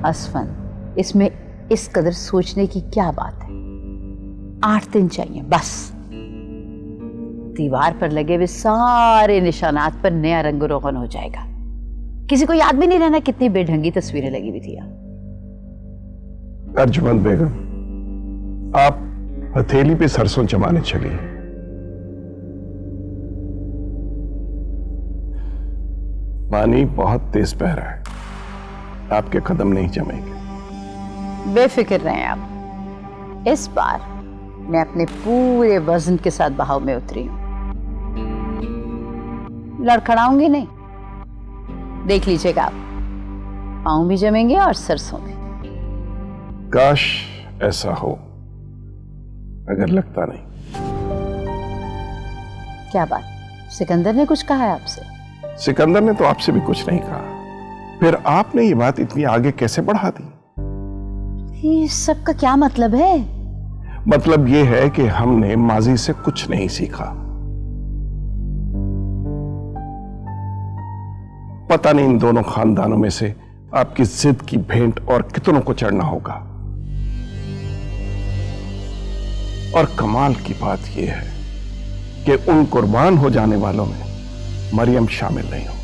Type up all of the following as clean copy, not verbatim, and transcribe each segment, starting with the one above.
असफन, इसमें इस कदर सोचने की क्या बात है? 8 दिन चाहिए बस। दीवार पर लगे हुए सारे निशानात पर नया रंग रोगन हो जाएगा। किसी को याद भी नहीं रहना कितनी बेढंगी तस्वीरें लगी हुई थी। अर्जुमंद बेगम, आप हथेली पे सरसों जमाने चली। पानी बहुत तेज बह रहा है, आपके कदम नहीं जमेंगे। बेफिक्र रहें आप, इस बार मैं अपने पूरे वजन के साथ बहाव में उतरी हूं। लड़खड़ाऊंगी नहीं, देख लीजिएगा आप, पाँव भी जमेंगे और सरसों भी। काश ऐसा हो, अगर लगता नहीं। क्या बात, सिकंदर ने कुछ कहा है आपसे? सिकंदर ने तो आपसे भी कुछ नहीं कहा, फिर आपने ये बात इतनी आगे कैसे बढ़ा दी? ये सब का क्या मतलब है? मतलब ये है कि हमने माजी से कुछ नहीं सीखा। पता नहीं इन दोनों खानदानों में से आपकी जिद की भेंट और कितनों को चढ़ना होगा। और कमाल की बात यह है कि उन कुर्बान हो जाने वालों में मरियम शामिल नहीं होगी।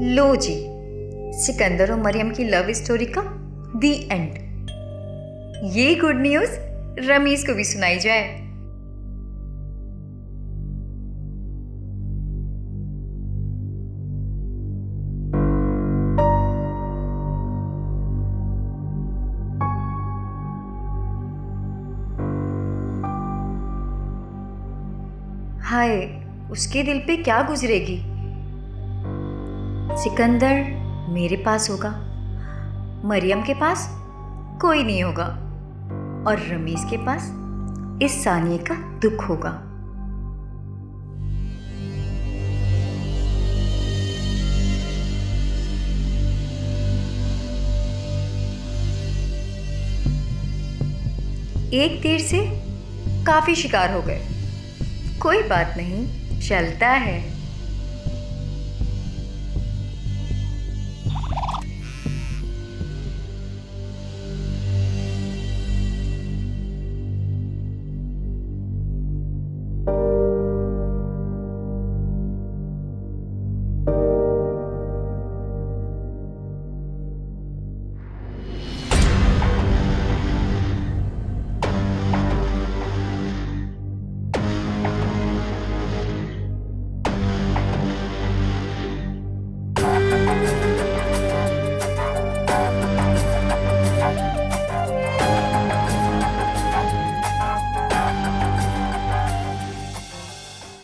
लो जी, सिकंदर और मरियम की लव स्टोरी का दी एंड। ये गुड न्यूज़ रमीज को भी सुनाई जाए। हाय, उसके दिल पे क्या गुजरेगी? सिकंदर मेरे पास होगा, मरियम के पास कोई नहीं होगा, और रमीज के पास इस सानिए का दुख होगा। एक तीर से काफी शिकार हो गए। कोई बात नहीं, चलता है।